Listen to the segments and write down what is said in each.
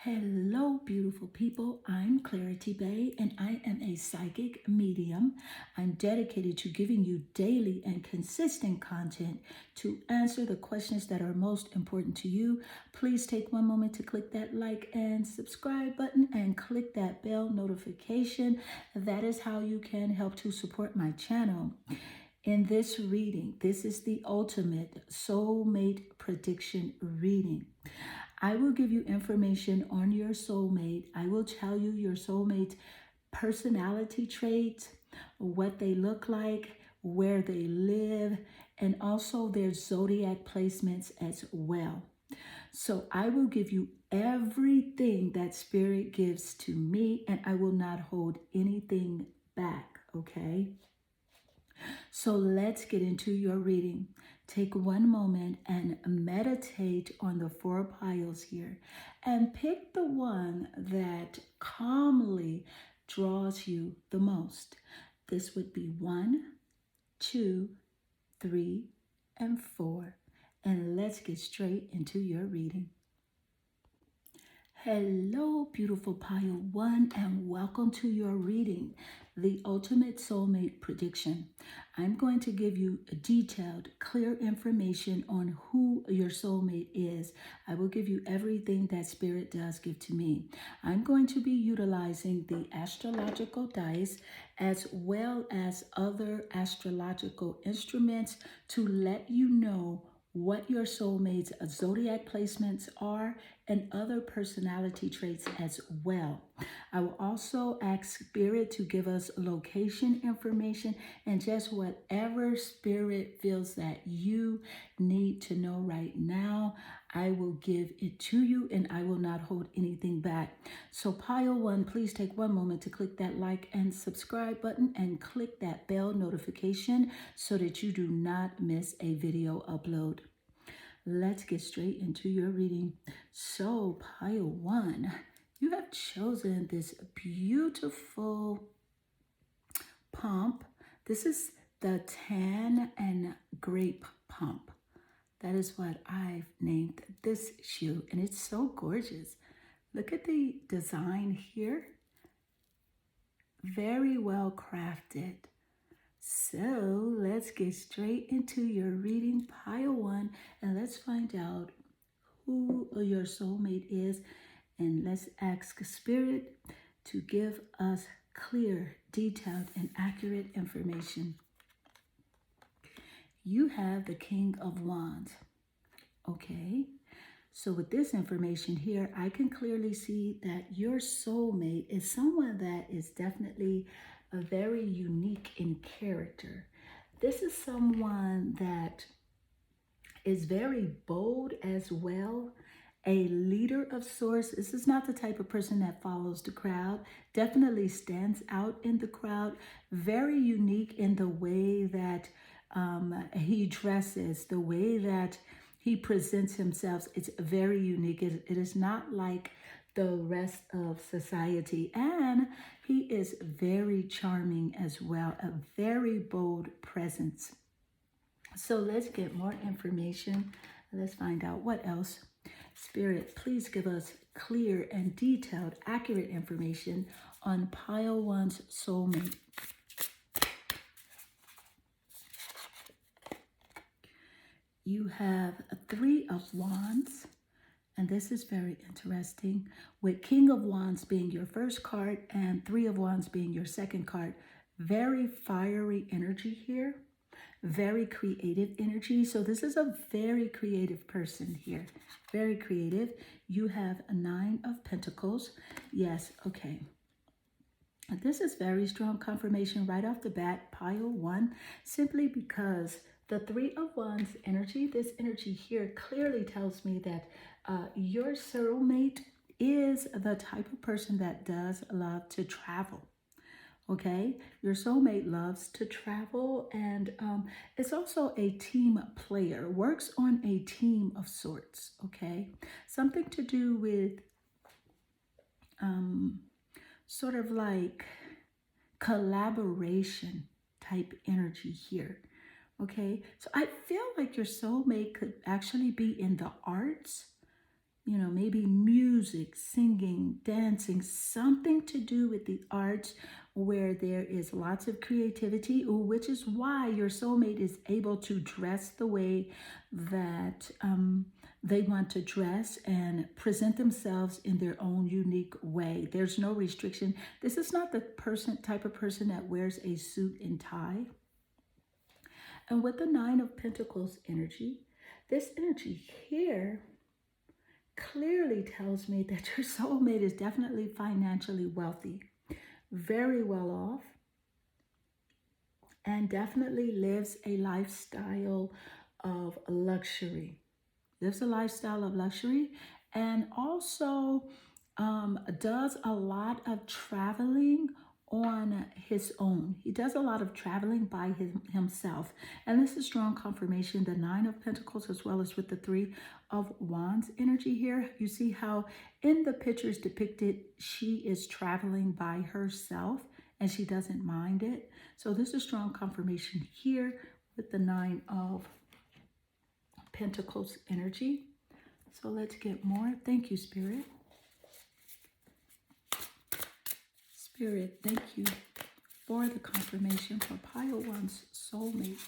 Hello, beautiful people. I'm Clarity Bay, and I am a psychic medium. I'm dedicated to giving you daily and consistent content to answer the questions that are most important to you. Please take one moment to click that like and subscribe button and click that bell notification. That is how you can help to support my channel. In this reading, this is the ultimate soulmate prediction reading. I will give you information on your soulmate. I will tell you your soulmate's personality traits, what they look like, where they live, and also their zodiac placements as well. So I will give you everything that Spirit gives to me, and I will not hold anything back, okay? So let's get into your reading. Take one moment and meditate on the four piles here and pick the one that calmly draws you the most. This would be 1, 2, 3, and 4. And let's get straight into your reading. Hello, beautiful pile 1, and welcome to your reading, the ultimate soulmate prediction. I'm going to give you detailed, clear information on who your soulmate is. I will give you everything that Spirit does give to me. I'm going to be utilizing the astrological dice as well as other astrological instruments to let you know what your soulmate's zodiac placements are and other personality traits as well. I will also ask Spirit to give us location information and just whatever Spirit feels that you need to know right now. I will give it to you and I will not hold anything back. So pile 1, please take one moment to click that like and subscribe button and click that bell notification so that you do not miss a video upload. Let's get straight into your reading. So pile 1, you have chosen this beautiful pump. This is the tan and grape pump. That is what I've named this shoe, and it's so gorgeous. Look at the design here. Very well crafted. So let's get straight into your reading, pile 1, and let's find out who your soulmate is, and let's ask Spirit to give us clear, detailed, and accurate information. You have the King of Wands. Okay, so with this information here, I can clearly see that your soulmate is someone that is definitely very unique in character. This is someone that is very bold as well, a leader of sorts. This is not the type of person that follows the crowd, definitely stands out in the crowd, very unique in the way that he dresses, the way that he presents himself. It's very unique. It is not like the rest of society, and he is very charming as well, a very bold presence. So let's get more information. Let's find out what else. Spirit, please give us clear and detailed, accurate information on pile 1's soulmate. You have a 3 of Wands. And this is very interesting, with King of Wands being your first card and 3 of Wands being your second card. Very fiery energy here, very creative energy. So this is a very creative person here, very creative. You have a 9 of Pentacles. Yes, okay. This is very strong confirmation right off the bat, pile 1, simply because the 3 of Wands energy, this energy here clearly tells me that your soulmate is the type of person that does love to travel. Okay, your soulmate loves to travel, and it's also a team player, works on a team of sorts. Okay, something to do with sort of like collaboration type energy here. Okay, so I feel like your soulmate could actually be in the arts, you know, maybe music, singing, dancing, something to do with the arts where there is lots of creativity, which is why your soulmate is able to dress the way that they want to dress and present themselves in their own unique way. There's no restriction. This is not the type of person that wears a suit and tie. And with the Nine of Pentacles energy, this energy here clearly tells me that your soulmate is definitely financially wealthy, very well off, and definitely lives a lifestyle of luxury. Lives a lifestyle of luxury, and also does a lot of traveling on his own. He does a lot of traveling by himself. And this is strong confirmation, the Nine of Pentacles, as well as with the Three of Wands energy here. You see how in the pictures depicted, she is traveling by herself and she doesn't mind it. So this is strong confirmation here with the Nine of Pentacles energy. So let's get more. Thank you, Spirit. Spirit, thank you for the confirmation for Pile 1's soulmate.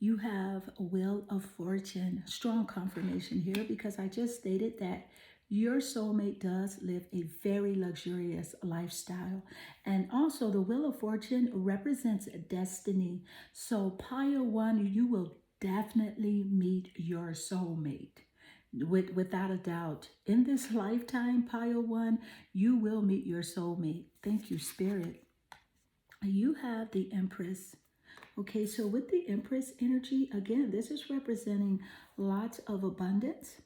You have a Wheel of Fortune. Strong confirmation here because I just stated that your soulmate does live a very luxurious lifestyle. And also the Wheel of Fortune represents destiny. So Pile 1, you will definitely meet your soulmate. Without a doubt, in this lifetime, Pile 1, you will meet your soulmate. Thank you, Spirit. You have the Empress. Okay, so with the Empress energy, again, this is representing lots of abundance.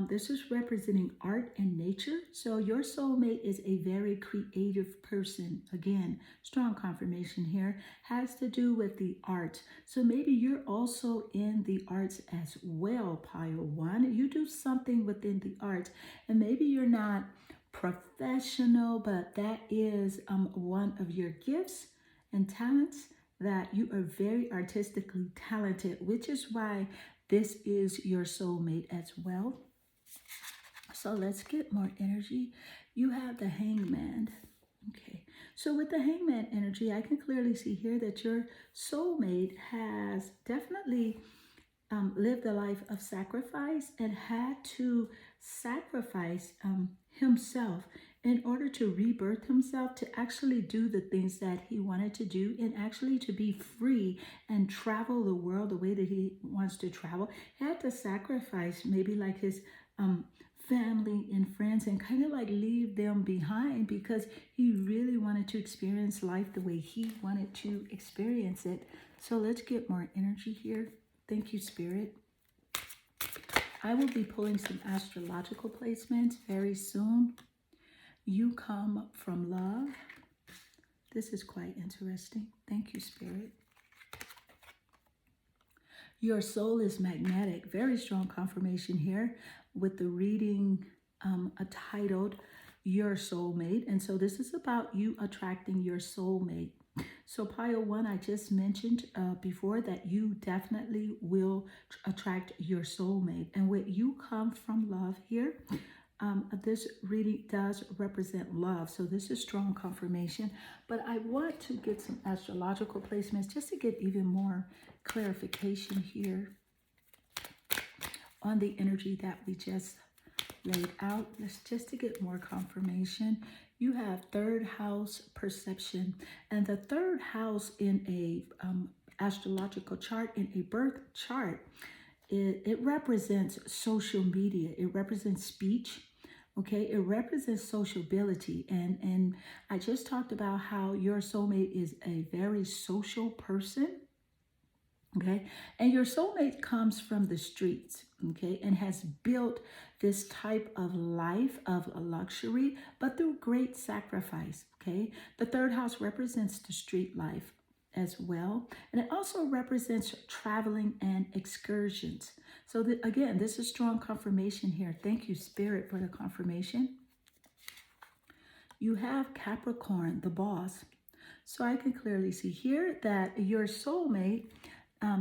This is representing art and nature. So your soulmate is a very creative person. Again, strong confirmation here. Has to do with the arts. So maybe you're also in the arts as well, Pile 1. You do something within the arts. And maybe you're not professional, but that is one of your gifts and talents, that you are very artistically talented, which is why this is your soulmate as well. So let's get more energy. You have the Hangman. Okay, so with the Hangman energy, I can clearly see here that your soulmate has definitely lived a life of sacrifice and had to sacrifice himself in order to rebirth himself, to actually do the things that he wanted to do and actually to be free and travel the world the way that he wants to travel. He had to sacrifice maybe like his family and friends and kind of like leave them behind because he really wanted to experience life the way he wanted to experience it. So let's get more energy here. Thank you, Spirit. I will be pulling some astrological placements very soon. You come from love. This is quite interesting. Thank you, Spirit. Your soul is magnetic. Very strong confirmation here with the reading titled Your Soulmate. And so this is about you attracting your soulmate. So Pile 1, I just mentioned before that you definitely will attract your soulmate. And with you come from love here, this reading does represent love. So this is strong confirmation. But I want to get some astrological placements just to get even more clarification here on the energy that we just laid out. Let's just to get more confirmation. You have third house perception, and the third house in a astrological chart, in a birth chart, it represents social media. It represents speech. Okay, it represents sociability, and I just talked about how your soulmate is a very social person. Okay, and your soulmate comes from the streets, okay, and has built this type of life of luxury, but through great sacrifice. Okay, the third house represents the street life as well, and it also represents traveling and excursions. So that, again, this is strong confirmation here. Thank you, Spirit, for the confirmation. You have Capricorn, the boss. So I can clearly see here that your soulmate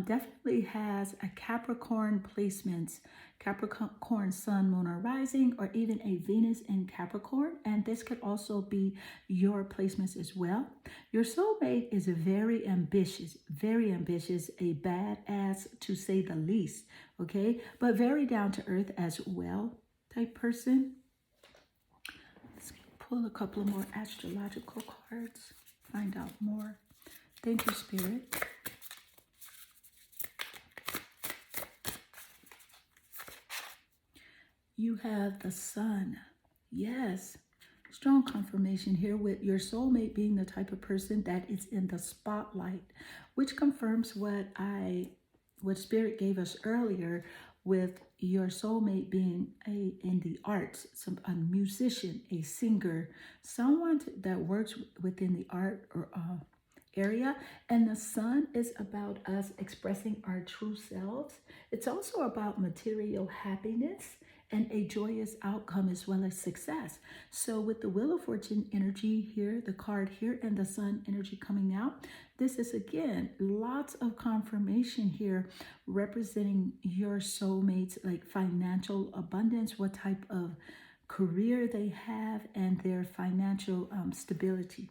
definitely has a Capricorn placements, Capricorn sun, moon, or rising, or even a Venus in Capricorn. And this could also be your placements as well. Your soulmate is a very ambitious, a badass to say the least, okay? But very down to earth as well type person. Let's pull a couple more astrological cards, find out more. Thank you, Spirit. You have the sun. Yes. Strong confirmation here with your soulmate being the type of person that is in the spotlight, which confirms what Spirit gave us earlier with your soulmate being in the arts, a musician, a singer, someone that works within the art or area. And the sun is about us expressing our true selves. It's also about material happiness and a joyous outcome as well as success. So with the Wheel of Fortune energy here, the card here, and the sun energy coming out, this is again lots of confirmation here representing your soulmates, like financial abundance, what type of career they have, and their financial stability.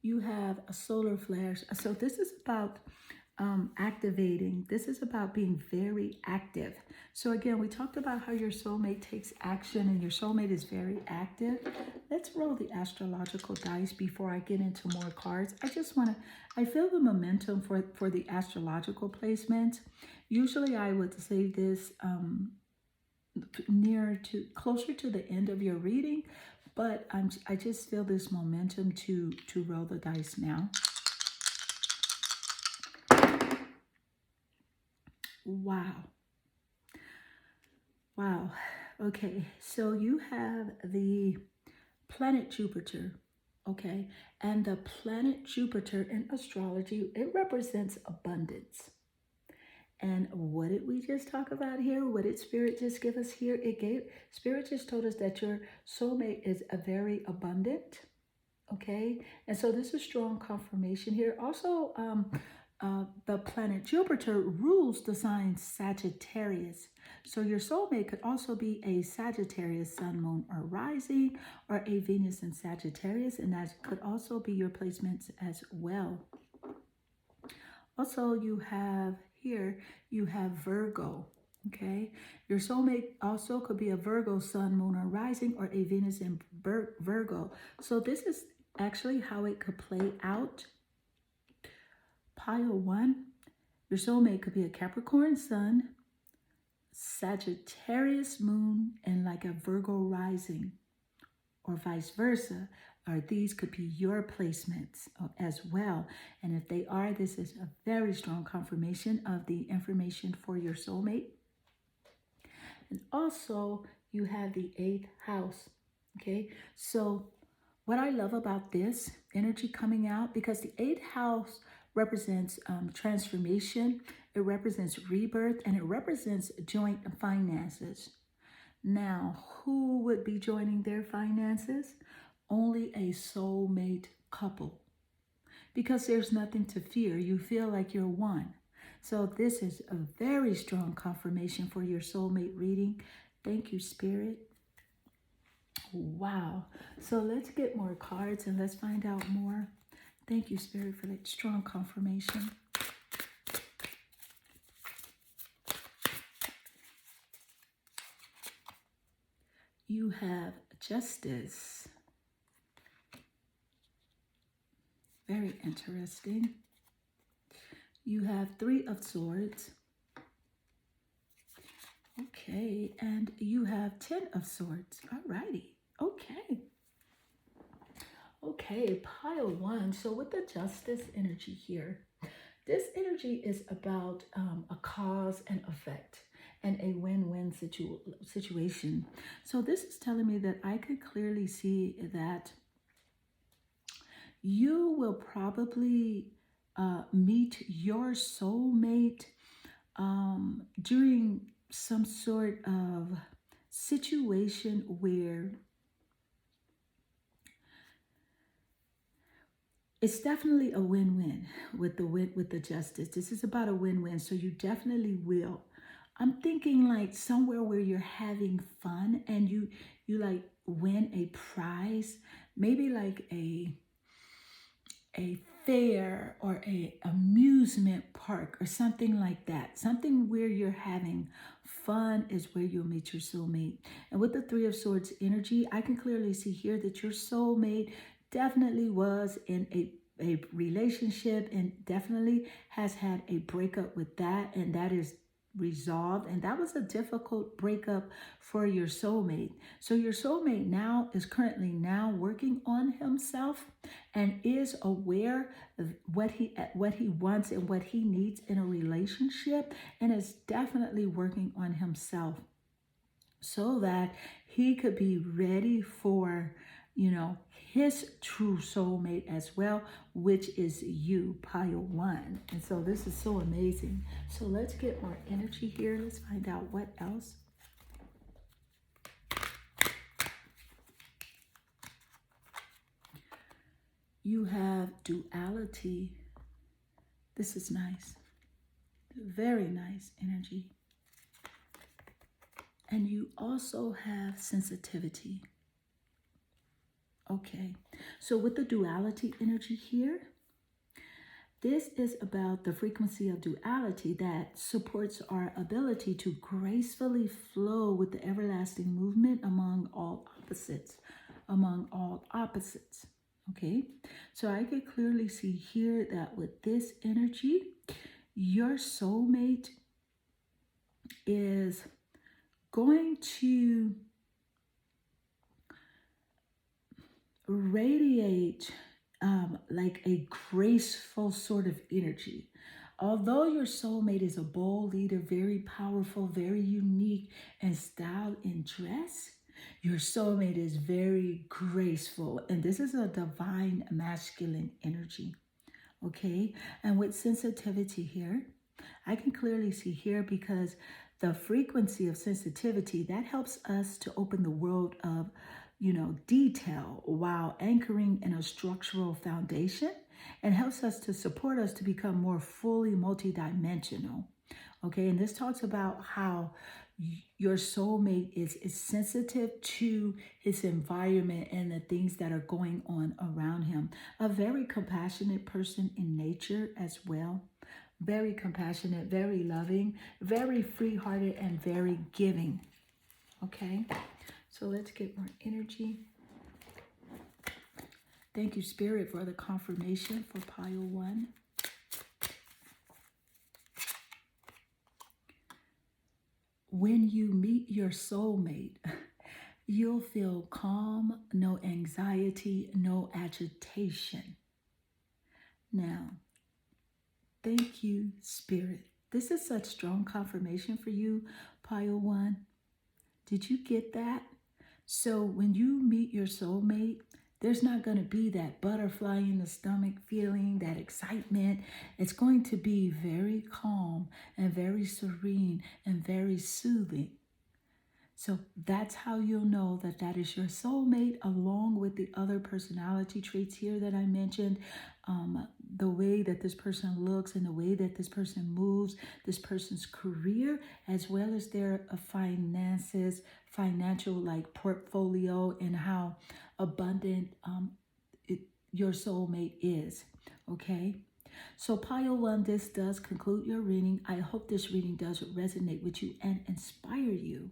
You have a solar flares. So this is about activating. This is about being very active. So again, we talked about how your soulmate takes action and your soulmate is very active. Let's roll the astrological dice before I get into more cards. I feel the momentum for the astrological placement. Usually I would say this closer to the end of your reading, but I just feel this momentum to roll the dice now. Wow. Okay, so you have the planet Jupiter, okay? And the planet Jupiter in astrology, it represents abundance. And what did we just talk about here? What did Spirit just give us here? Spirit just told us that your soulmate is a very abundant, okay? And so this is strong confirmation here. Also, the planet Jupiter rules the sign Sagittarius. So your soulmate could also be a Sagittarius sun, moon, or rising, or a Venus in Sagittarius, and that could also be your placements as well. Also, you have Virgo, okay? Your soulmate also could be a Virgo sun, moon, or rising, or a Venus in Virgo. So this is actually how it could play out. Pile 1, your soulmate could be a Capricorn sun, Sagittarius moon, and like a Virgo rising, or vice versa. Or these could be your placements as well. And if they are, this is a very strong confirmation of the information for your soulmate. And also, you have the 8th house, okay? So what I love about this energy coming out, because the 8th house represents transformation, it represents rebirth, and it represents joint finances. Now, who would be joining their finances? Only a soulmate couple, because there's nothing to fear. You feel like you're one. So this is a very strong confirmation for your soulmate reading. Thank you, Spirit. Wow. So let's get more cards and let's find out more. Thank you, Spirit, for that strong confirmation. You have Justice. Very interesting. You have 3 of Swords. Okay, and you have 10 of Swords. All righty. Okay. Okay, pile 1. So with the Justice energy here, this energy is about a cause and effect and a win-win situation. So this is telling me that I could clearly see that you will probably meet your soulmate during some sort of situation where it's definitely a win-win with the justice. This is about a win-win, so you definitely will. I'm thinking like somewhere where you're having fun and you like win a prize, maybe like a fair or a amusement park or something like that. Something where you're having fun is where you'll meet your soulmate. And with the Three of Swords energy, I can clearly see here that your soulmate definitely was in a relationship and definitely has had a breakup with that, and that is resolved, and that was a difficult breakup for your soulmate. So your soulmate now is currently now working on himself and is aware of what he wants and what he needs in a relationship, and is definitely working on himself so that he could be ready for, his true soulmate as well, which is you, pile one. And so this is so amazing. So let's get more energy here. Let's find out what else. You have duality. This is nice. Very nice energy. And you also have sensitivity. Okay, so with the duality energy here, this is about the frequency of duality that supports our ability to gracefully flow with the everlasting movement among all opposites, Okay, so I could clearly see here that with this energy, your soulmate is going to radiate like a graceful sort of energy. Although your soulmate is a bold leader, very powerful, very unique and styled in dress, your soulmate is very graceful, and this is a divine masculine energy. Okay, and with sensitivity here, I can clearly see here, because the frequency of sensitivity that helps us to open the world of detail while anchoring in a structural foundation, and helps us to support us to become more fully multidimensional. Okay, and this talks about how your soulmate is sensitive to his environment and the things that are going on around him. A very compassionate person in nature as well. Very compassionate, very loving, very free-hearted, and very giving. Okay, so let's get more energy. Thank you, Spirit, for the confirmation for pile one. When you meet your soulmate, you'll feel calm, no anxiety, no agitation. Now, thank you, Spirit. This is such strong confirmation for you, pile one. Did you get that? So when you meet your soulmate, there's not going to be that butterfly in the stomach feeling, that excitement. It's going to be very calm and very serene and very soothing. So that's how you'll know that that is your soulmate, along with the other personality traits here that I mentioned. The way that this person looks and the way that this person moves, this person's career, as well as their finances, financial like portfolio, and how abundant your soulmate is. Okay. So pile one, this does conclude your reading. I hope this reading does resonate with you and inspire you.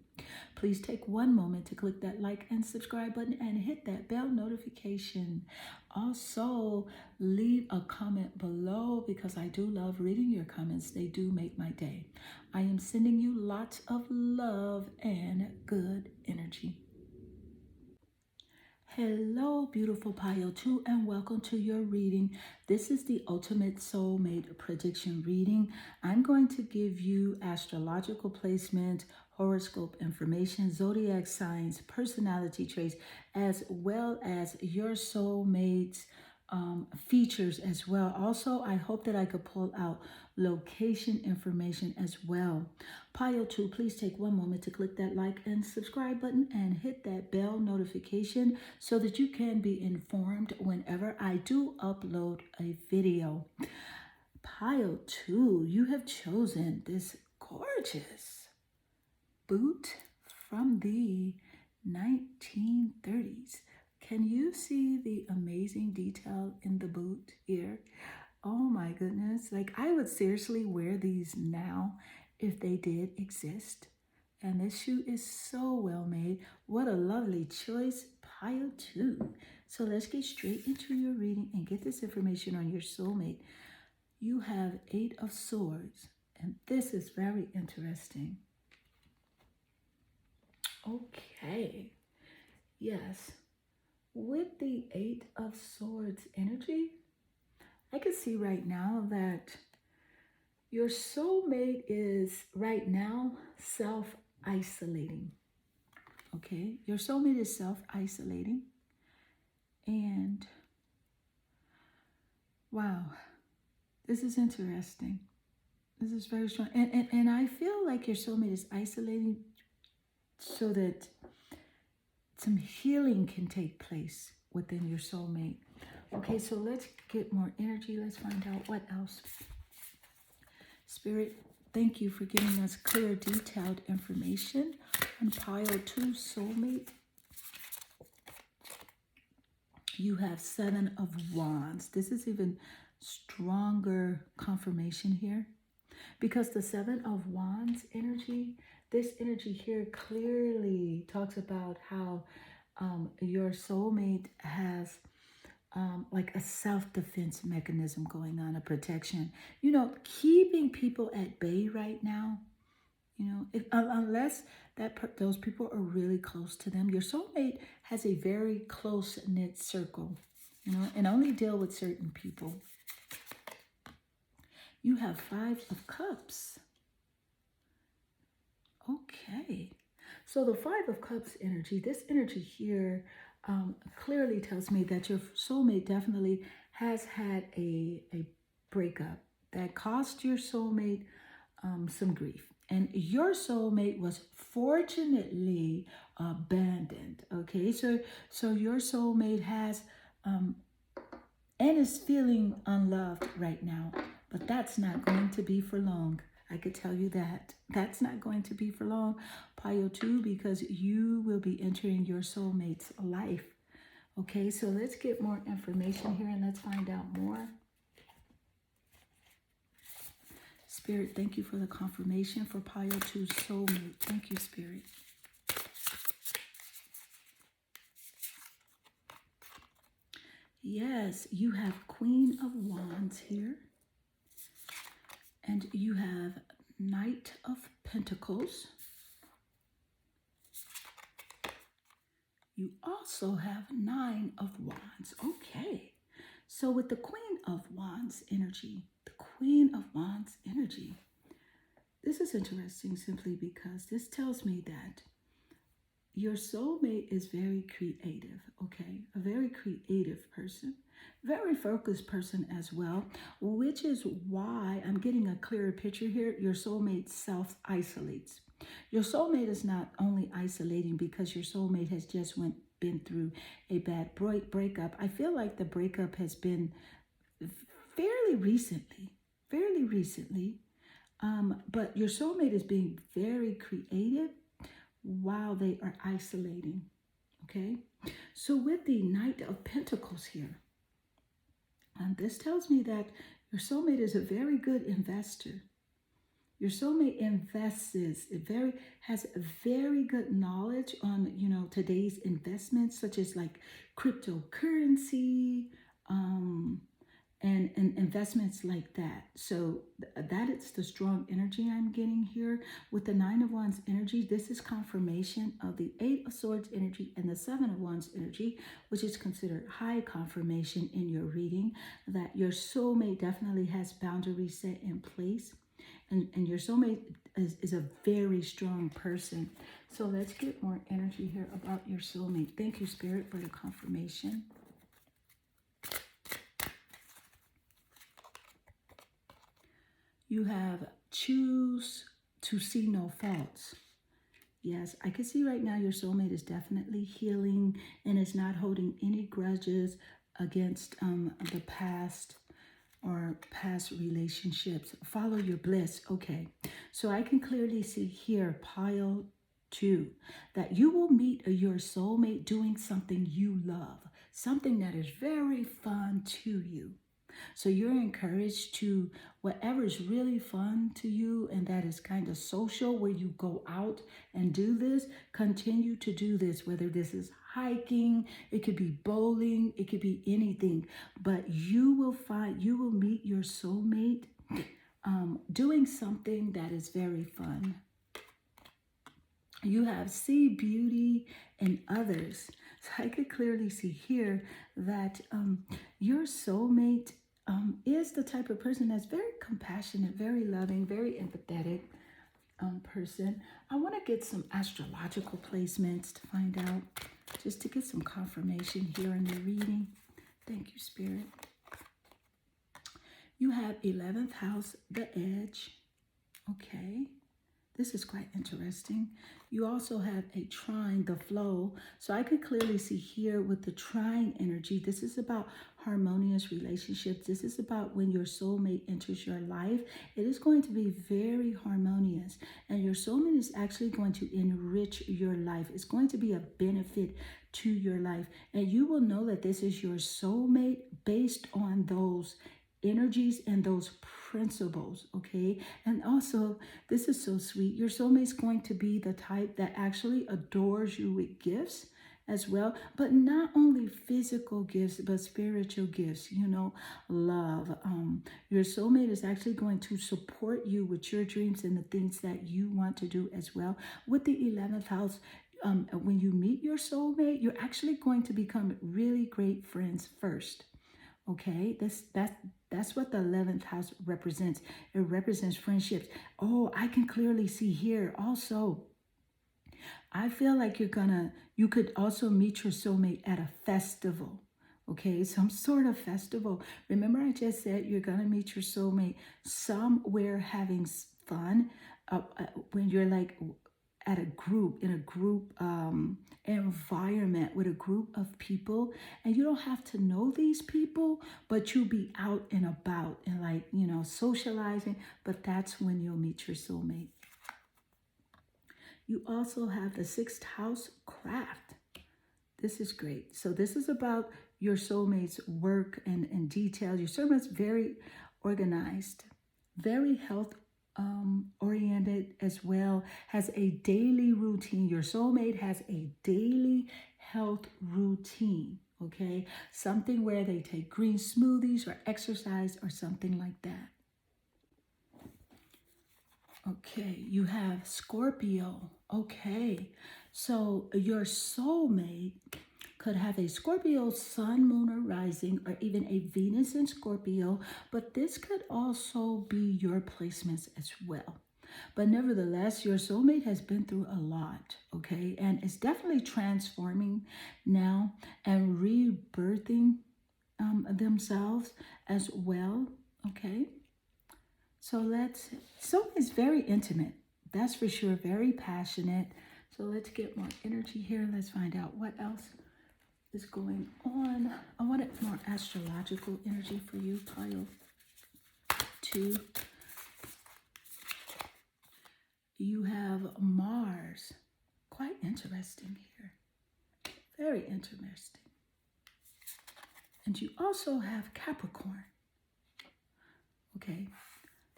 Please take one moment to click that like and subscribe button and hit that bell notification. Also, leave a comment below, because I do love reading your comments. They do make my day. I am sending you lots of love and good energy. Hello, beautiful pile 2, and welcome to your reading. This is the Ultimate Soulmate Prediction reading. I'm going to give you astrological placement, horoscope information, zodiac signs, personality traits, as well as your soulmate's features as well. Also, I hope that I could pull out location information as well. Pile 2, please take one moment to click that like and subscribe button and hit that bell notification so that you can be informed whenever I do upload a video. Pile 2, you have chosen this gorgeous boot from the 1930s. Can you see the amazing detail in the boot here? Oh my goodness. Like, I would seriously wear these now if they did exist. And this shoe is so well made. What a lovely choice. Pile 2. So let's get straight into your reading and get this information on your soulmate. You have 8 of Swords, and this is very interesting. Okay. Yes. With the 8 of Swords energy, I can see right now that your soulmate is right now self-isolating. Okay? Your soulmate is self-isolating. And wow, this is interesting. This is very strong. And I feel like your soulmate is isolating so that some healing can take place within your soulmate. Okay, so let's get more energy. Let's find out what else. Spirit, thank you for giving us clear, detailed information on pile 2, soulmate. You have 7 of Wands. This is even stronger confirmation here because the 7 of Wands energy, this energy here clearly talks about how your soulmate has like a self-defense mechanism going on, a protection. You know, keeping people at bay right now. You know, unless those people are really close to them, your soulmate has a very close-knit circle. You know, and only deal with certain people. You have 5 of Cups. Okay. So the 5 of Cups energy, this energy here clearly tells me that your soulmate definitely has had a breakup that caused your soulmate some grief. And your soulmate was fortunately abandoned. Okay, so your soulmate has and is feeling unloved right now. But that's not going to be for long. I could tell you that. That's not going to be for long, pile 2, because you will be entering your soulmate's life. Okay, so let's get more information here and let's find out more. Spirit, thank you for the confirmation for pile 2, soulmate. Thank you, Spirit. Yes, you have Queen of Wands here. And you have Knight of Pentacles. You also have 9 of Wands. Okay. So with the Queen of Wands energy, this is interesting simply because this tells me that your soulmate is very creative, okay? A very creative person, very focused person as well, which is why I'm getting a clearer picture here. Your soulmate self-isolates. Your soulmate is not only isolating because your soulmate has just been through a bad breakup. I feel like the breakup has been fairly recently, but your soulmate is being very creative while they are isolating, okay? So with the Knight of Pentacles here, and this tells me that your soulmate is a very good investor. Your soulmate has very good knowledge on, you know, today's investments, such as like cryptocurrency, and investments like that. So that is the strong energy I'm getting here. With the 9 of Wands energy, this is confirmation of the 8 of Swords energy and the 7 of Wands energy, which is considered high confirmation in your reading that your soulmate definitely has boundaries set in place. And your soulmate is a very strong person. So let's get more energy here about your soulmate. Thank you, Spirit, for the confirmation. You have choose to see no faults. Yes, I can see right now your soulmate is definitely healing and is not holding any grudges against the past or past relationships. Follow your bliss. Okay, so I can clearly see here, pile 2, that you will meet your soulmate doing something you love, something that is very fun to you. So you're encouraged to whatever is really fun to you and that is kind of social, where you go out and do this, continue to do this, whether this is hiking, it could be bowling, it could be anything. But you will meet your soulmate doing something that is very fun. You have see beauty in others. So I could clearly see here that your soulmate is the type of person that's very compassionate, very loving, very empathetic person. I want to get some astrological placements to find out, just to get some confirmation here in the reading. Thank you, Spirit. You have 11th house, the edge. Okay. This is quite interesting. You also have a trine, the flow. So I could clearly see here with the trine energy, this is about harmonious relationships. This is about when your soulmate enters your life. It is going to be very harmonious. And your soulmate is actually going to enrich your life. It's going to be a benefit to your life. And you will know that this is your soulmate based on those energies and those principles, okay? And also, this is so sweet. Your soulmate's going to be the type that actually adores you with gifts as well, but not only physical gifts, but spiritual gifts, you know, love. Your soulmate is actually going to support you with your dreams and the things that you want to do as well. With the 11th house, when you meet your soulmate, you're actually going to become really great friends first. Okay, that's what the 11th house represents. It represents friendships. Oh, I can clearly see here also. I feel like you could also meet your soulmate at a festival. Okay, some sort of festival. Remember, I just said you're gonna meet your soulmate somewhere having fun. When you're like at a group, in a group environment with a group of people, and you don't have to know these people, but you'll be out and about and, like, you know, socializing. But that's when you'll meet your soulmate. You also have the 6th house, craft. This is great. So this is about your soulmate's work and details. Your soulmate's very organized, very health oriented as well, has a daily routine. Your soulmate has a daily health routine, okay? Something where they take green smoothies or exercise or something like that. Okay, you have Scorpio. Okay, so your soulmate could have a Scorpio sun, moon, or rising, or even a Venus in Scorpio, but this could also be your placements as well. But nevertheless, your soulmate has been through a lot, okay? And it's definitely transforming now and rebirthing themselves as well, okay? So it's very intimate. That's for sure, very passionate. So let's get more energy here. Let's find out what else is going on. I wanted more astrological energy for you, pile 2. You have Mars. Quite interesting here. Very interesting. And you also have Capricorn. Okay.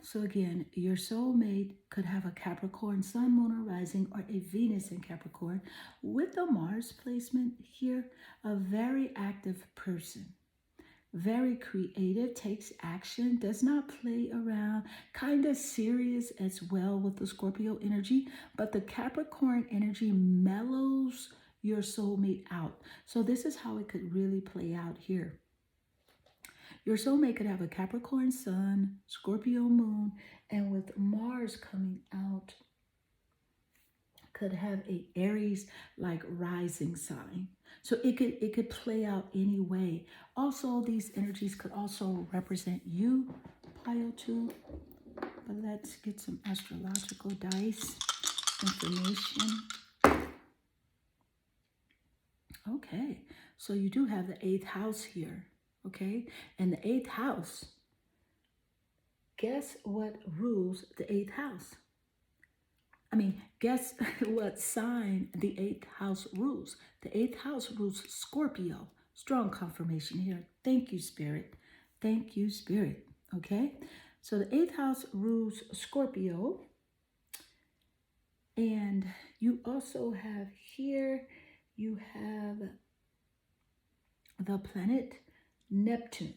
So again, your soulmate could have a Capricorn sun, moon, or rising, or a Venus in Capricorn. With the Mars placement here, a very active person. Very creative, takes action, does not play around, kind of serious as well with the Scorpio energy, but the Capricorn energy mellows your soulmate out. So this is how it could really play out here. Your soulmate could have a Capricorn sun, Scorpio moon, and with Mars coming out, could have a Aries like rising sign. So it could play out any way. Also, these energies could also represent you, pile 2. but let's get some astrological dice information. Okay, so you do have the 8th house here, okay? And the 8th house, guess what rules the 8th house? I mean, guess what sign the 8th house rules? The 8th house rules Scorpio. Strong confirmation here. Thank you, Spirit. Thank you, Spirit. Okay? So the 8th house rules Scorpio. And you also have here, you have the planet Neptune.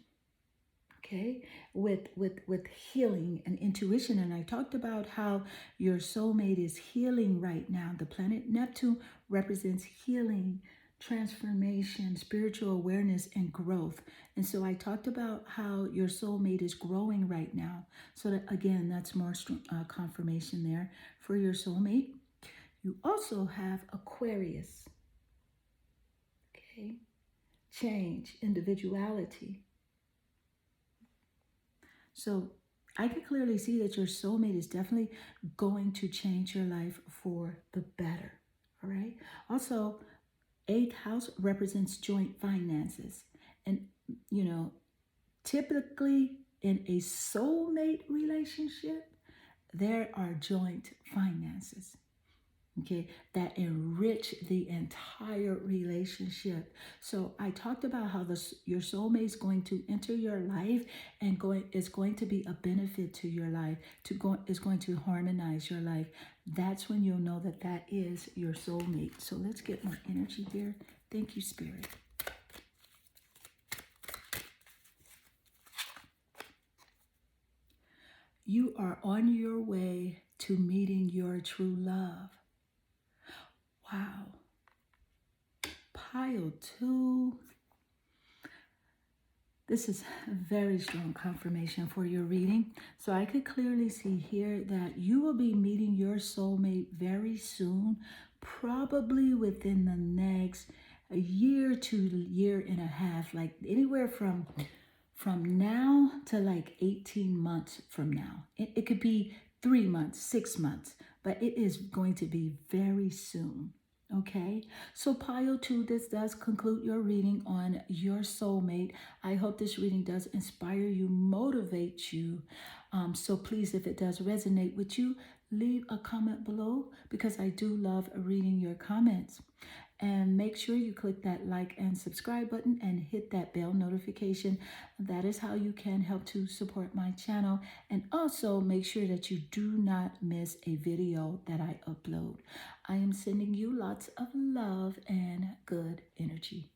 Okay, with healing and intuition. And I talked about how your soulmate is healing right now. The planet Neptune represents healing, transformation, spiritual awareness, and growth. And so I talked about how your soulmate is growing right now. So that, again, that's more confirmation there for your soulmate. You also have Aquarius. Okay, change, individuality. So I can clearly see that your soulmate is definitely going to change your life for the better, all right? Also, 8th house represents joint finances. And, you know, typically in a soulmate relationship, there are joint finances. Okay, that enrich the entire relationship. So I talked about how your soulmate is going to enter your life and is going to be a benefit to your life, is going to harmonize your life. That's when you'll know that that is your soulmate. So let's get more energy here. Thank you, Spirit. You are on your way to meeting your true love. Wow. Pile 2. This is a very strong confirmation for your reading. So I could clearly see here that you will be meeting your soulmate very soon, probably within the next year to year and a half, like anywhere from now to like 18 months from now. It could be 3 months, 6 months, but it is going to be very soon. Okay, so pile 2, this does conclude your reading on your soulmate. I hope this reading does inspire you, motivate you. So please, if it does resonate with you, leave a comment below because I do love reading your comments. And make sure you click that like and subscribe button and hit that bell notification. That is how you can help to support my channel. And also make sure that you do not miss a video that I upload. I am sending you lots of love and good energy.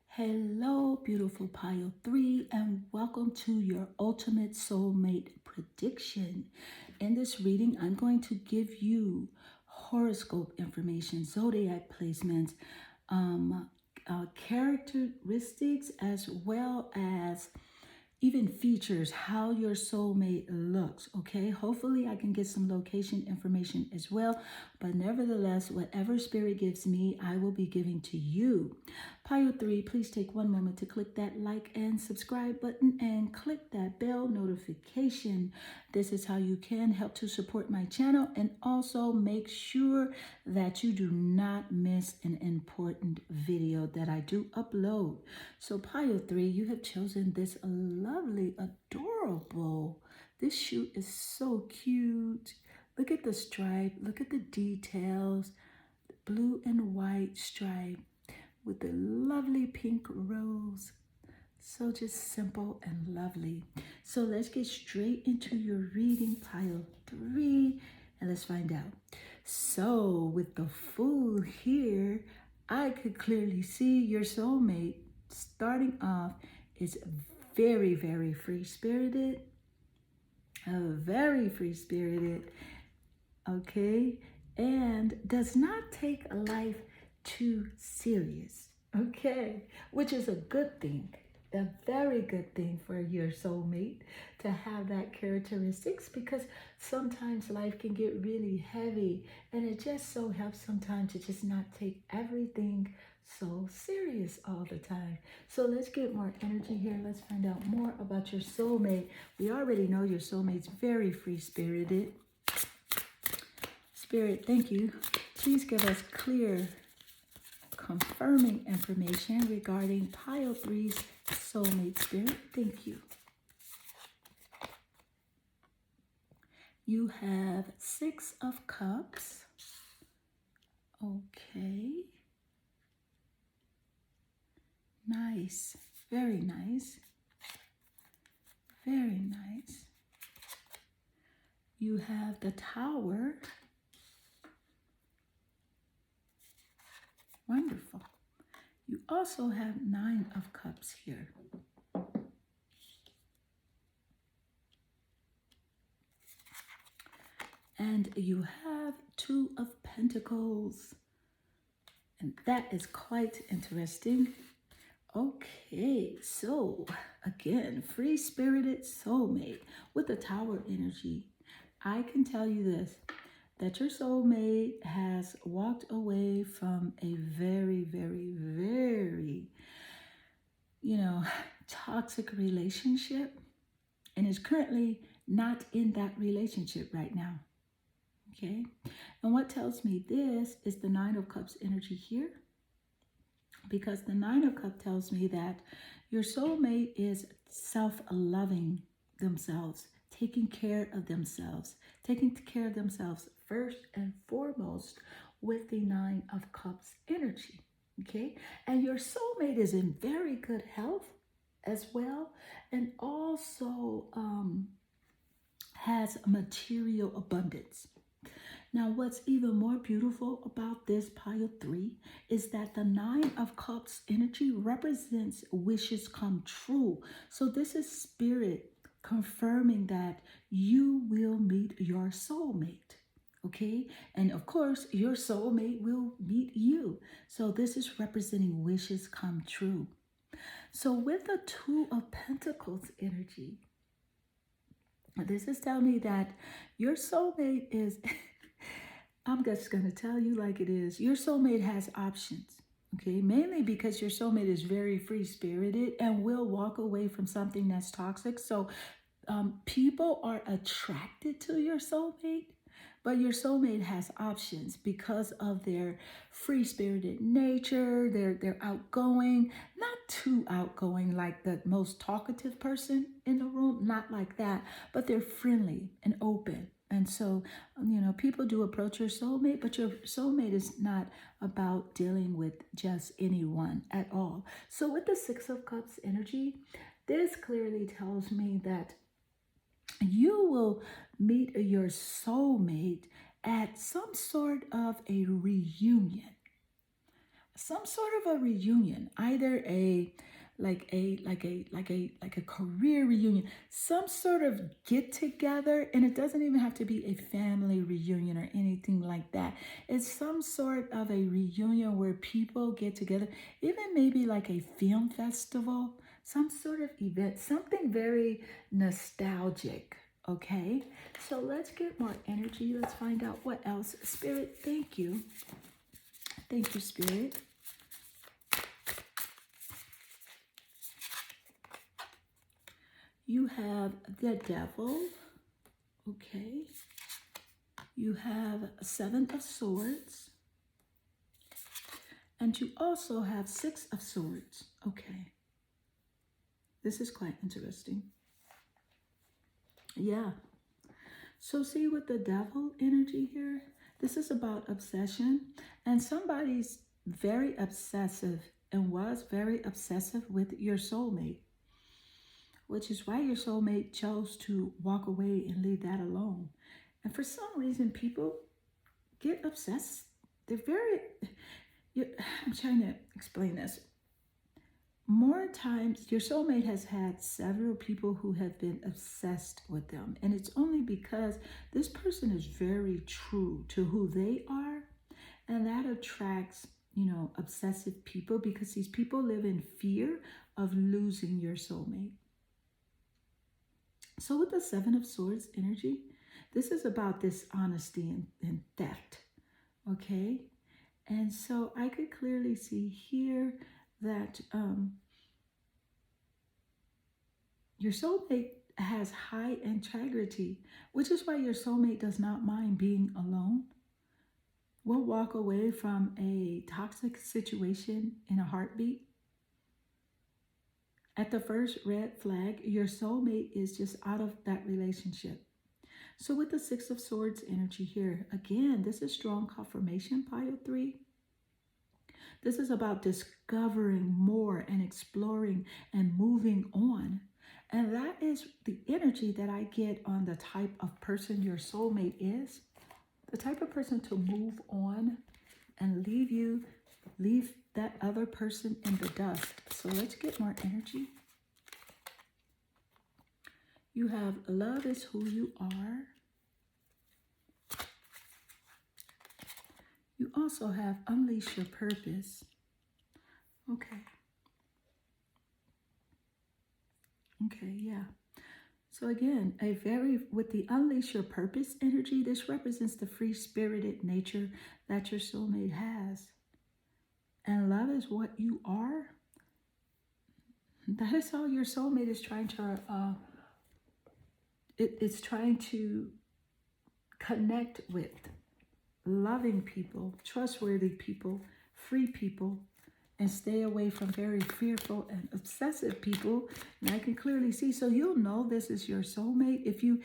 Hello, beautiful pile 3, and welcome to your ultimate soulmate prediction. In this reading, I'm going to give you horoscope information, zodiac placements, characteristics, as well as even features, how your soulmate looks, okay? Hopefully I can get some location information as well, but nevertheless, whatever Spirit gives me, I will be giving to you. Pile 3, please take one moment to click that like and subscribe button and click that bell notification. This is how you can help to support my channel, and also make sure that you do not miss an important video that I do upload. So pile 3, you have chosen this lovely, adorable. This shoe is so cute. Look at the stripe. Look at the details. The blue and white stripe with the lovely pink rose. So just simple and lovely. So let's get straight into your reading, pile 3, and let's find out. So with the Fool here, I could clearly see your soulmate starting off is very, very free-spirited. Very free-spirited. Okay? And does not take life too serious. Okay? Which is a good thing. A very good thing for your soulmate to have that characteristics, because sometimes life can get really heavy, and it just so helps sometimes to just not take everything so serious all the time. So let's get more energy here. Let's find out more about your soulmate. We already know your soulmate's very free-spirited. Spirit, thank you. Please give us clear, confirming information regarding pile 3's soulmate. Spirit, thank you. You have 6 of Cups. Okay. Nice. Very nice. Very nice. You have the Tower. Wonderful. You also have 9 of Cups here. And you have 2 of Pentacles. And that is quite interesting. Okay, so again, free-spirited soulmate with the Tower energy. I can tell you this, that your soulmate has walked away from a very, very, very, toxic relationship and is currently not in that relationship right now. Okay, and what tells me this is the 9 of Cups energy here, because the 9 of Cups tells me that your soulmate is self-loving themselves, taking care of themselves first and foremost with the 9 of Cups energy. Okay, and your soulmate is in very good health as well, and also has material abundance. Now, what's even more beautiful about this pile 3 is that the 9 of Cups energy represents wishes come true. So this is spirit confirming that you will meet your soulmate. Okay, and of course, your soulmate will meet you. So this is representing wishes come true. So with the 2 of Pentacles energy, this is telling me that your soulmate is... I'm just going to tell you like it is. Your soulmate has options, okay? Mainly because your soulmate is very free-spirited and will walk away from something that's toxic. So people are attracted to your soulmate, but your soulmate has options because of their free-spirited nature. They're outgoing, not too outgoing like the most talkative person in the room, not like that, but they're friendly and open. And so, people do approach your soulmate, but your soulmate is not about dealing with just anyone at all. So with the 6 of Cups energy, this clearly tells me that you will meet your soulmate at some sort of a reunion. Either a career reunion, some sort of get together, and it doesn't even have to be a family reunion or anything like that. It's some sort of a reunion where people get together, even maybe like a film festival, some sort of event, something very nostalgic. Okay, so let's get more energy. Let's find out what else. Spirit, thank you. Thank you, Spirit. You have the Devil, okay. You have 7 of Swords. And you also have 6 of Swords, okay. This is quite interesting. Yeah. So see with the Devil energy here, this is about obsession. And somebody's very obsessive and was very obsessive with your soulmate, which is why your soulmate chose to walk away and leave that alone. And for some reason, people get obsessed. I'm trying to explain this. More times, your soulmate has had several people who have been obsessed with them. And it's only because this person is very true to who they are. And that attracts, obsessive people, because these people live in fear of losing your soulmate. So with the 7 of Swords energy, this is about dishonesty and theft, okay? And so I could clearly see here that your soulmate has high integrity, which is why your soulmate does not mind being alone. Will walk away from a toxic situation in a heartbeat. At the first red flag, your soulmate is just out of that relationship. So with the Six of Swords energy here, again, this is strong confirmation, pile 3. This is about discovering more and exploring and moving on. And that is the energy that I get on the type of person your soulmate is. The type of person to move on and leave that other person in the dust. So let's get more energy. You have love is who you are. You also have unleash your purpose. Okay. Okay, yeah. So again, with the unleash your purpose energy, this represents the free-spirited nature that your soulmate has. And love is what you are. That is all your soulmate is trying to, it's trying to connect with. Loving people, trustworthy people, free people, and stay away from very fearful and obsessive people. And I can clearly see, so you'll know this is your soulmate if you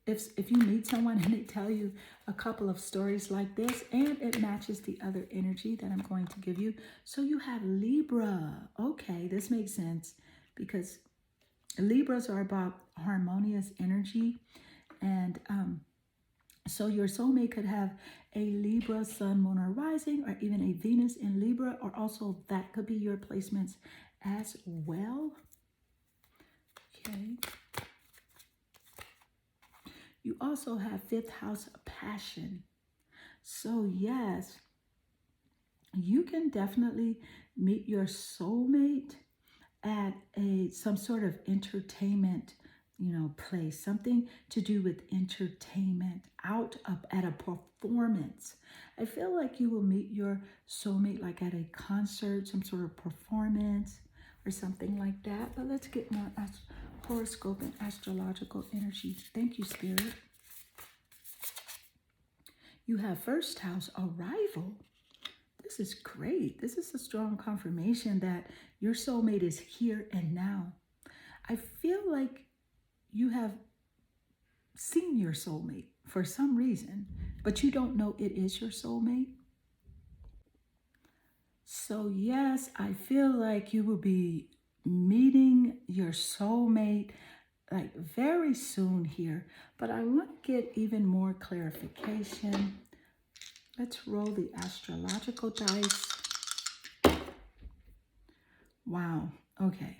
meet someone and they tell you a couple of stories like this, and it matches the other energy that I'm going to give you. So you have Libra. Okay, this makes sense because Libras are about harmonious energy, and so your soulmate could have a Libra sun, moon, or rising, or even a Venus in Libra, or also that could be your placements as well. Okay. You also have 5th house passion. So yes, you can definitely meet your soulmate at some sort of entertainment place, something to do with entertainment, at a performance. I feel like you will meet your soulmate like at a concert, some sort of performance or something like that. But let's get more horoscope and astrological energy. Thank you, Spirit. You have 1st house arrival. This is great. This is a strong confirmation that your soulmate is here and now. I feel like you have seen your soulmate for some reason, but you don't know it is your soulmate. So yes, I feel like you will be meeting your soulmate like very soon here, but I want to get even more clarification. Let's roll the astrological dice. Wow, okay.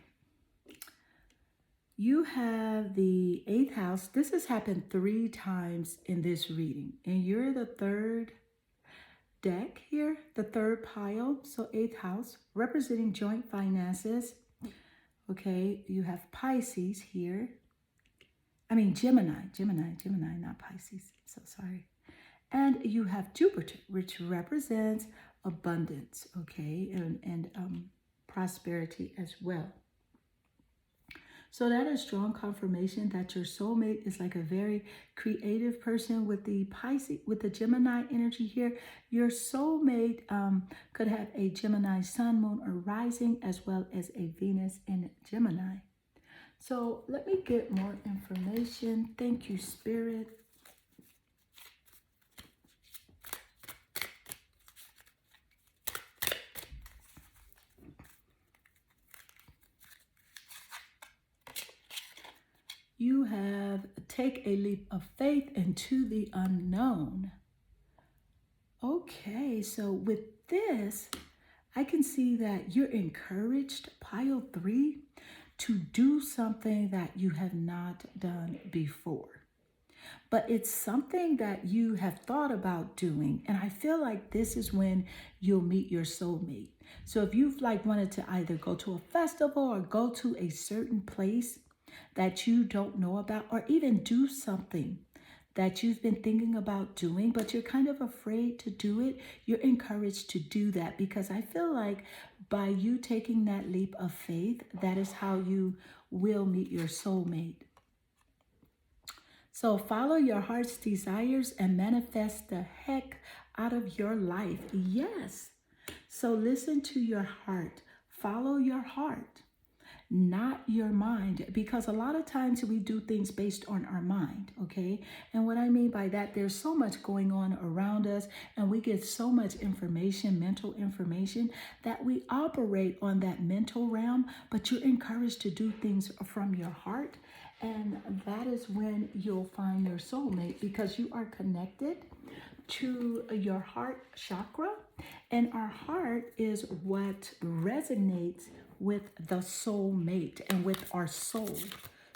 You have the 8th house. This has happened 3 times in this reading. And you're the 3rd deck here, the 3rd pile. So 8th house, representing joint finances. Okay, you have Pisces here. I mean Gemini, not Pisces. So sorry. And you have Jupiter, which represents abundance, okay, and prosperity as well. So that is strong confirmation that your soulmate is like a very creative person. With the Pisces, with the Gemini energy here, your soulmate could have a Gemini sun, moon, or rising, as well as a Venus in Gemini. So let me get more information. Thank you, Spirit. You have take a leap of faith into the unknown. Okay, so with this, I can see that you're encouraged, pile 3, to do something that you have not done before. But it's something that you have thought about doing. And I feel like this is when you'll meet your soulmate. So if you've wanted to either go to a festival or go to a certain place that you don't know about, or even do something that you've been thinking about doing, but you're kind of afraid to do it, you're encouraged to do that, because I feel like by you taking that leap of faith, that is how you will meet your soulmate. So follow your heart's desires and manifest the heck out of your life. Yes. So listen to your heart. Follow your heart, not your mind, because a lot of times we do things based on our mind, okay? And what I mean by that, there's so much going on around us, and we get so much information, mental information, that we operate on that mental realm, but you're encouraged to do things from your heart. And that is when you'll find your soulmate, because you are connected to your heart chakra, and our heart is what resonates with the soulmate and with our soul.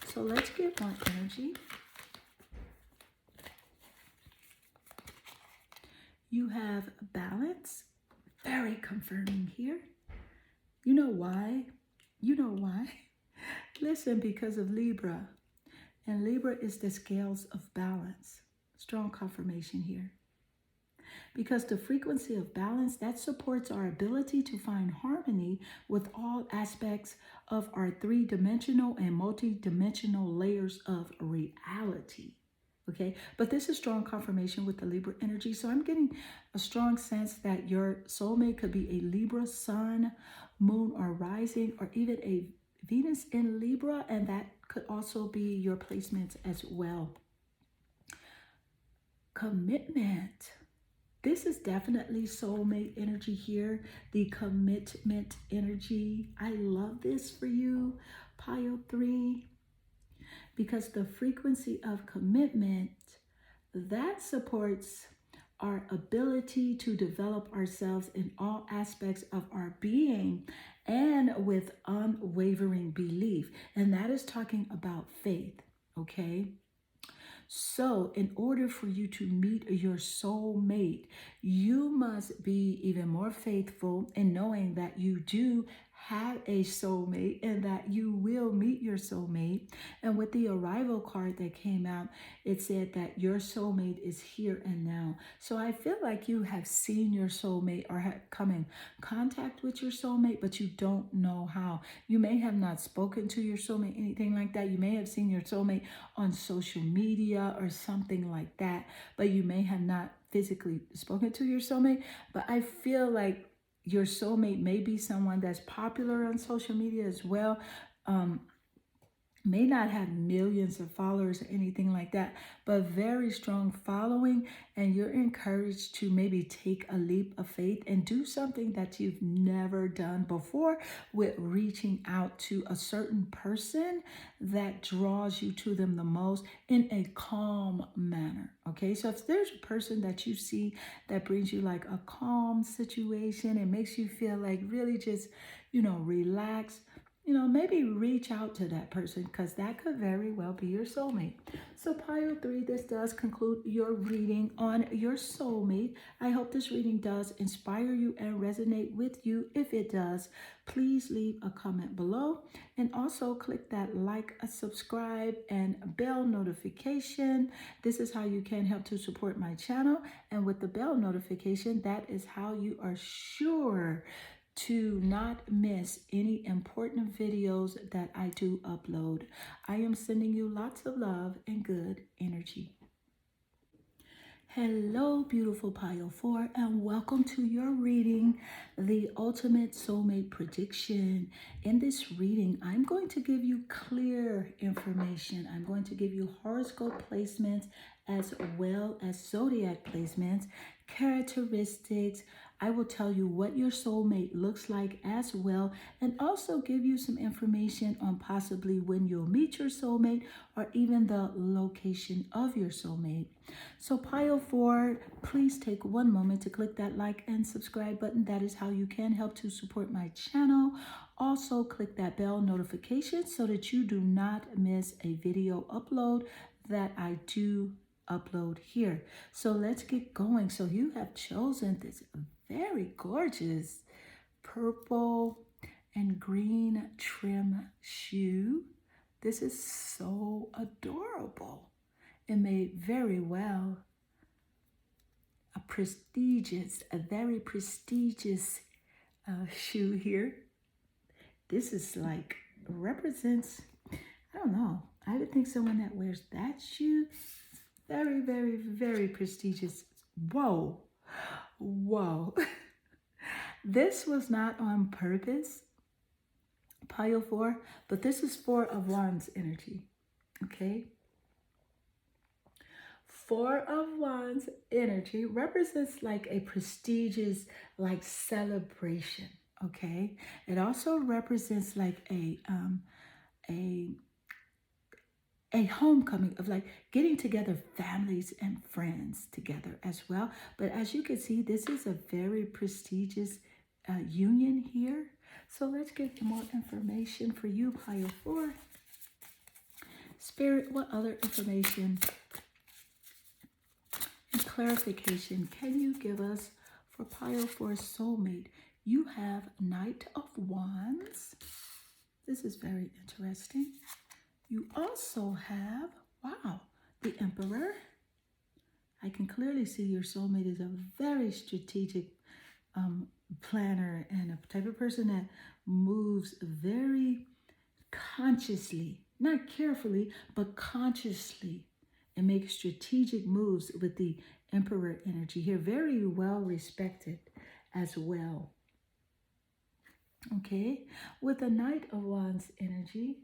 So let's get more energy. You have balance, very confirming here. You know why? You know why? Listen, because of Libra. And Libra is the scales of balance. Strong confirmation here. Because the frequency of balance, that supports our ability to find harmony with all aspects of our three-dimensional and multi-dimensional layers of reality. Okay, but this is strong confirmation with the Libra energy. So I'm getting a strong sense that your soulmate could be a Libra sun, moon, or rising, or even a Venus in Libra, and that could also be your placements as well. Commitment. This is definitely soulmate energy here, the commitment energy. I love this for you, Pile 3, because the frequency of commitment, that supports our ability to develop ourselves in all aspects of our being and with unwavering belief. And that is talking about faith, okay? So in order for you to meet your soulmate, you must be even more faithful in knowing that you do have a soulmate and that you will meet your soulmate. And with the arrival card that came out, it said that your soulmate is here and now. So I feel like you have seen your soulmate or have come in contact with your soulmate, but you don't know how. You may have not spoken to your soulmate, anything like that. You may have seen your soulmate on social media or something like that, but you may have not physically spoken to your soulmate. But I feel like your soulmate may be someone that's popular on social media as well. May not have millions of followers or anything like that, but very strong following, and you're encouraged to maybe take a leap of faith and do something that you've never done before with reaching out to a certain person that draws you to them the most in a calm manner. Okay, so if there's a person that you see that brings you like a calm situation and makes you feel like really just, relax, maybe reach out to that person, because that could very well be your soulmate. So Pile 3, this does conclude your reading on your soulmate. I hope this reading does inspire you and resonate with you. If it does, please leave a comment below, and also click that like, subscribe, and bell notification. This is how you can help to support my channel. And with the bell notification, that is how you are sure to not miss any important videos that I do upload. I am sending you lots of love and good energy. Hello, beautiful Pile 4, and welcome to your reading, the Ultimate Soulmate Prediction. In this reading, I'm going to give you clear information. I'm going to give you horoscope placements as well as zodiac placements, characteristics. I will tell you what your soulmate looks like as well, and also give you some information on possibly when you'll meet your soulmate or even the location of your soulmate. So Pile 4, please take one moment to click that like and subscribe button. That is how you can help to support my channel. Also click that bell notification so that you do not miss a video upload that I do upload here. So let's get going. So you have chosen this very gorgeous purple and green trim shoe. This is so adorable. It may very well a very prestigious shoe here. This is like, represents, I don't know, I would think someone that wears that shoe, very, very, very prestigious. Whoa, whoa. This was not on purpose, pile 4, but this is 4 of Wands energy, okay? 4 of Wands energy represents like a prestigious, like celebration, okay? It also represents like a homecoming of like getting together families and friends together as well. But as you can see, this is a very prestigious union here. So let's get more information for you, pile 4. Spirit, what other information and clarification can you give us for pile 4 soulmate? You have Knight of Wands. This is very interesting. You also have, wow, the Emperor. I can clearly see your soulmate is a very strategic planner and a type of person that moves very consciously, not carefully, but consciously, and makes strategic moves with the Emperor energy here. Very well respected as well. Okay, with the Knight of Wands energy,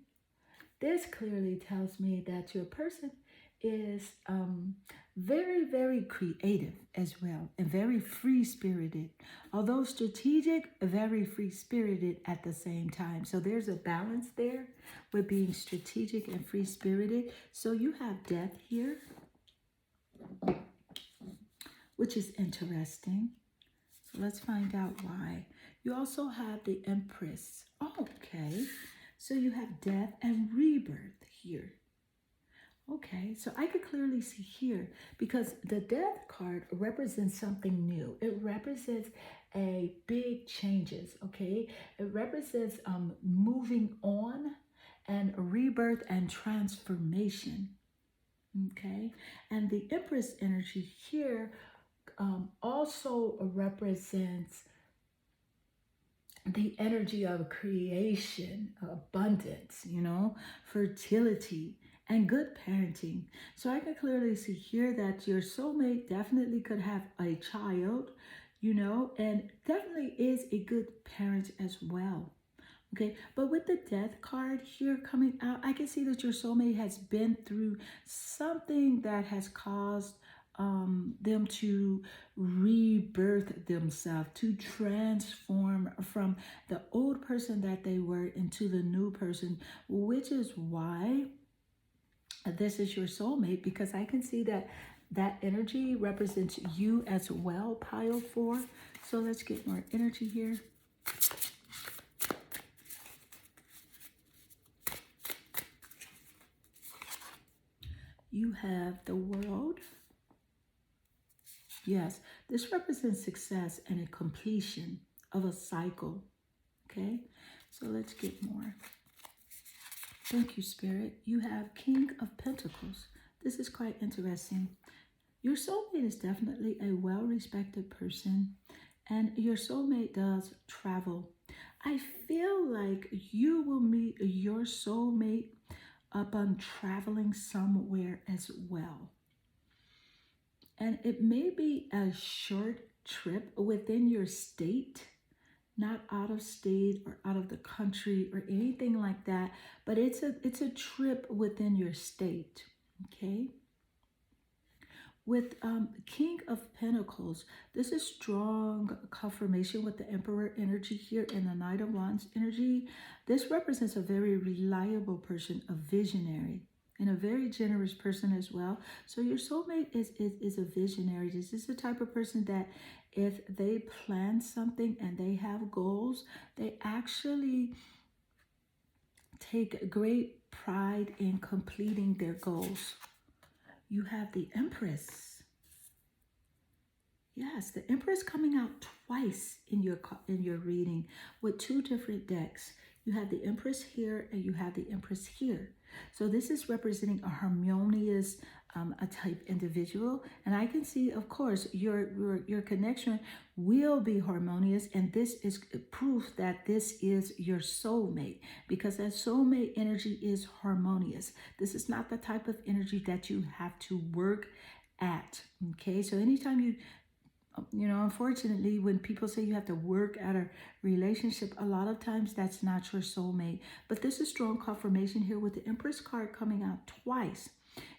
this clearly tells me that your person is very, very creative as well and very free-spirited. Although strategic, very free-spirited at the same time. So there's a balance there with being strategic and free-spirited. So you have Death here, which is interesting. So let's find out why. You also have the Empress. Okay. So you have death and rebirth here. Okay, so I could clearly see here because the death card represents something new. It represents a big changes, okay? It represents moving on and rebirth and transformation, okay? And the Empress energy here also represents the energy of creation, abundance, you know, fertility, and good parenting. So I can clearly see here that your soulmate definitely could have a child, you know, and definitely is a good parent as well. Okay, but with the Death card here coming out, I can see that your soulmate has been through something that has caused them to rebirth themselves, to transform from the old person that they were into the new person, which is why this is your soulmate, because I can see that that energy represents you as well, pile 4. So let's get more energy here. You have the World. Yes, this represents success and a completion of a cycle. Okay, so let's get more. Thank you, Spirit. You have King of Pentacles. This is quite interesting. Your soulmate is definitely a well-respected person, and your soulmate does travel. I feel like you will meet your soulmate upon traveling somewhere as well. And it may be a short trip within your state, not out of state or out of the country or anything like that, but it's a trip within your state, okay? With King of Pentacles, this is strong confirmation with the Emperor energy here and the Knight of Wands energy. This represents a very reliable person, a visionary, and a very generous person as well. So your soulmate is a visionary. This is the type of person that if they plan something and they have goals, they actually take great pride in completing their goals. You have the Empress. Yes, the Empress coming out twice in your reading with 2 different decks. You have the Empress here and you have the Empress here. So this is representing a harmonious a type individual, and I can see, of course, your connection will be harmonious, and this is proof that this is your soulmate, because that soulmate energy is harmonious. This is not the type of energy that you have to work at. Okay, so anytime you know, unfortunately, when people say you have to work at a relationship, a lot of times that's not your soulmate. But this is strong confirmation here with the Empress card coming out twice.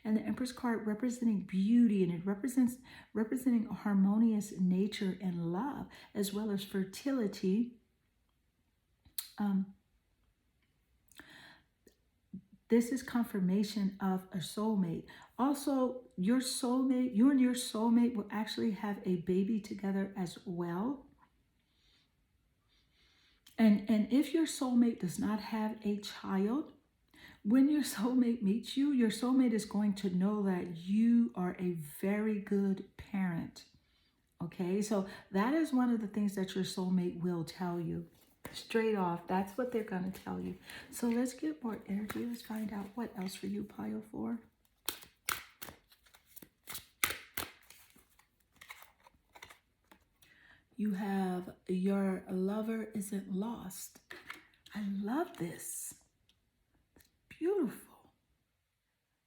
And the Empress card representing beauty, and it representing harmonious nature and love, as well as fertility. This is confirmation of a soulmate. Also, you and your soulmate will actually have a baby together as well. And if your soulmate does not have a child, when your soulmate meets you, your soulmate is going to know that you are a very good parent. Okay, so that is one of the things that your soulmate will tell you. Straight off, that's what they're going to tell you. So let's get more energy. Let's find out what else for you, pile 4. You have your lover isn't lost. I love this. Beautiful.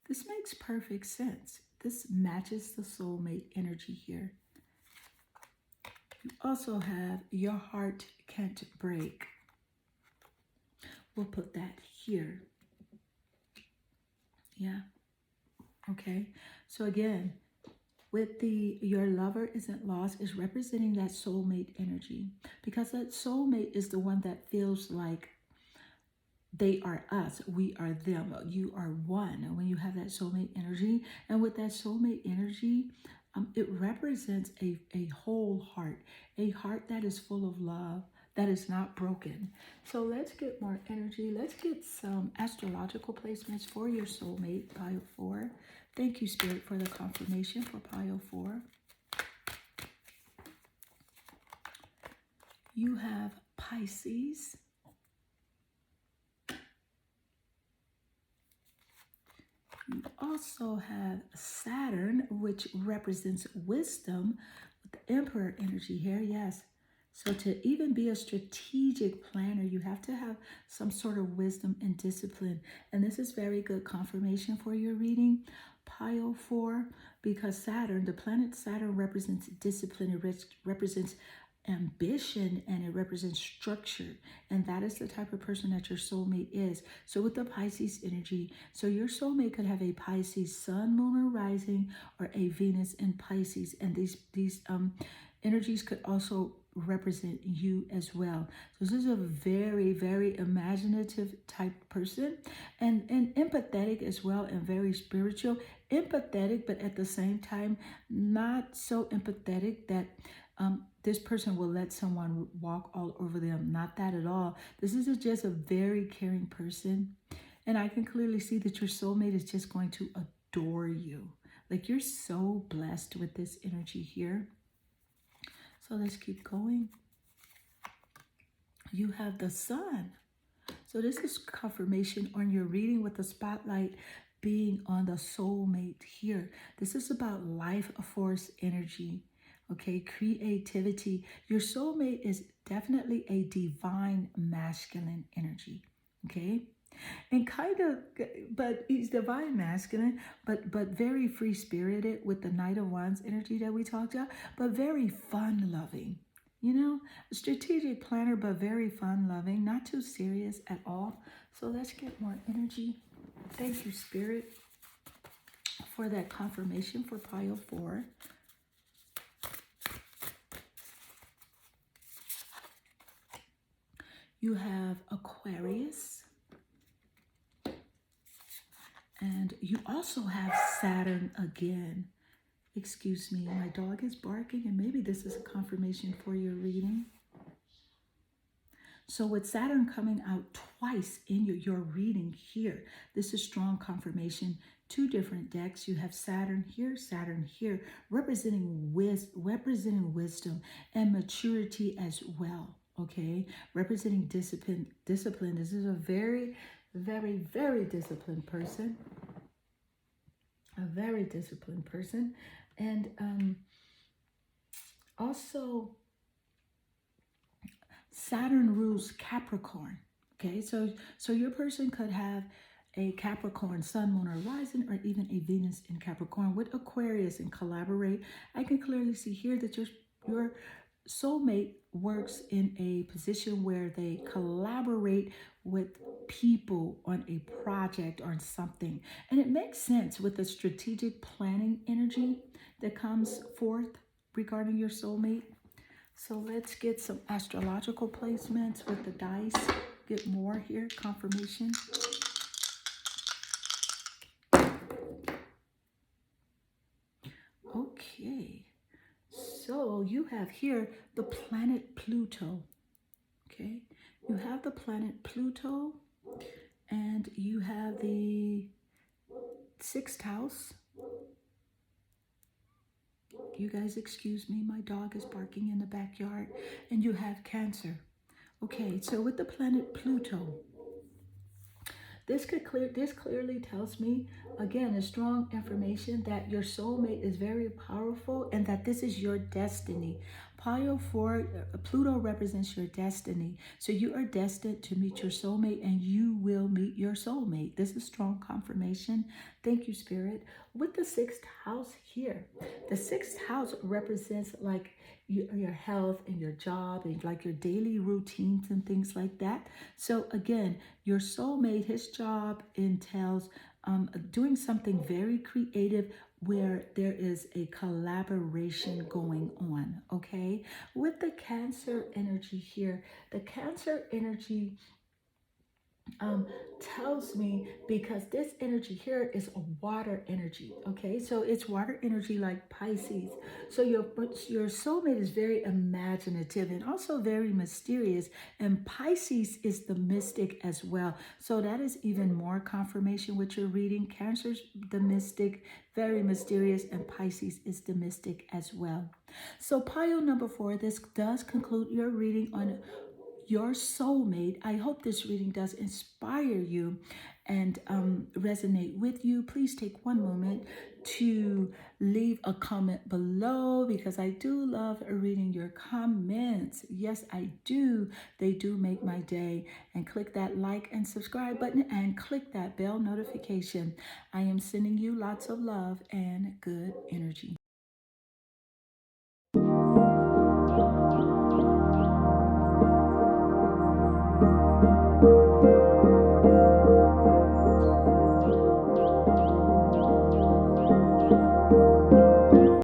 This makes perfect sense. This matches the soulmate energy here. You also have your heart can't break. We'll put that here. Yeah. Okay. So again, with the your lover isn't lost is representing that soulmate energy, because that soulmate is the one that feels like they are us, we are them, you are one. And when you have that soulmate energy, and with that soulmate energy, it represents a whole heart, a heart that is full of love, that is not broken. So let's get more energy. Let's get some astrological placements for your soulmate, pile 4. Thank you, Spirit, for the confirmation for pile 4. You have Pisces. You also have Saturn, which represents wisdom, with the Emperor energy here. Yes. So to even be a strategic planner, you have to have some sort of wisdom and discipline. And this is very good confirmation for your reading, pile 4, because Saturn, the planet Saturn, represents discipline. It represents ambition, and it represents structure, and that is the type of person that your soulmate is. So with the Pisces energy, so your soulmate could have a Pisces sun, moon, or rising, or a Venus in Pisces, and these energies could also represent you as well. So this is a very, very imaginative type person, and empathetic as well, and very spiritual. Empathetic, but at the same time not so empathetic that this person will let someone walk all over them. Not that at all. This is just a very caring person. And I can clearly see that your soulmate is just going to adore you. Like, you're so blessed with this energy here. So let's keep going. You have the sun. So this is confirmation on your reading, with the spotlight being on the soulmate here. This is about life force energy. Okay, creativity. Your soulmate is definitely a divine masculine energy. Okay, and kind of, but he's divine masculine, but very free spirited, with the Knight of Wands energy that we talked about, but very fun loving. You know, a strategic planner, but very fun loving, not too serious at all. So let's get more energy. Thank you, Spirit, for that confirmation for pile 4. You have Aquarius, and you also have Saturn again. Excuse me, my dog is barking, and maybe this is a confirmation for your reading. So with Saturn coming out twice in your reading here, this is strong confirmation. 2 different decks. You have Saturn here, representing wisdom and maturity as well. Okay, representing discipline. This is a very, very, very disciplined person. a very disciplined person. And also, Saturn rules Capricorn. Okay, so your person could have a Capricorn sun, moon, or rising, or even a Venus in Capricorn with Aquarius and collaborate. I can clearly see here that your soulmate works in a position where they collaborate with people on a project or something. And it makes sense with the strategic planning energy that comes forth regarding your soulmate. So let's get some astrological placements with the dice. Get more here, confirmation. Okay, so you have here the planet Pluto. Okay, you have the planet Pluto, and you have the sixth house. You guys excuse me, my dog is barking in the backyard. And you have Cancer. Okay, so with the planet Pluto, this clearly tells me, again, a strong information that your soulmate is very powerful and that this is your destiny. Pluto represents your destiny. So you are destined to meet your soulmate and you will meet your soulmate. This is strong confirmation. Thank you, Spirit. With the sixth house here, the sixth house represents like your health and your job and like your daily routines and things like that. So again, your soulmate, his job entails doing something very creative where there is a collaboration going on, okay? With the Cancer energy here, the Cancer energy tells me, because this energy here is a water energy, okay? So it's water energy like Pisces. So your soulmate is very imaginative and also very mysterious, and Pisces is the mystic as well. So that is even more confirmation with your reading. Cancer's the mystic, very mysterious, and Pisces is the mystic as well. So pile number 4, this does conclude your reading on your soulmate. I hope this reading does inspire you and resonate with you. Please take one moment to leave a comment below, because I do love reading your comments. Yes, I do. They do make my day. And click that like and subscribe button and click that bell notification. I am sending you lots of love and good